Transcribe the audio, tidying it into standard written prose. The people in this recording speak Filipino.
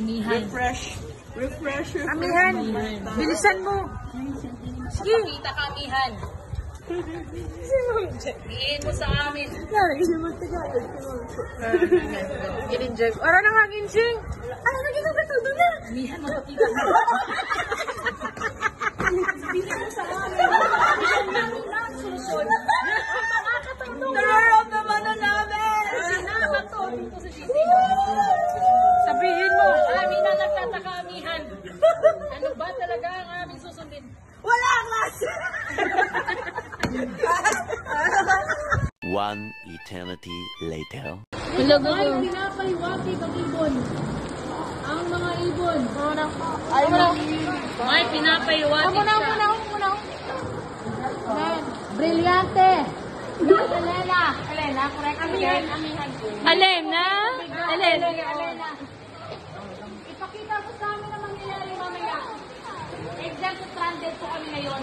Amihan. Refresh. Amihan. Bilisan mo. Sige. Pakita ka, amihan. Bihin mo sa amin. In-enjoy. Ara nang hangin, Sing. Ano na ginagawa doon na? Amihan, magpakita ka. Bihin mo sa amin. Nararamdaman na namin! Nakakatawa dito sa GT. Sabihin mo. Amin na nagtataka, amihan. Ano ba talaga ang aming susundin? Wala class! One eternity later. Ay, pinapaliwati ang ibon. Ang mga ibon. Ay, May pinapaliwati siya. Brilyante. Elena, correct. Amihan. Alena. Ipakita mo sa amin ang mangyayari mamaya. Exam stranded po kami ngayon.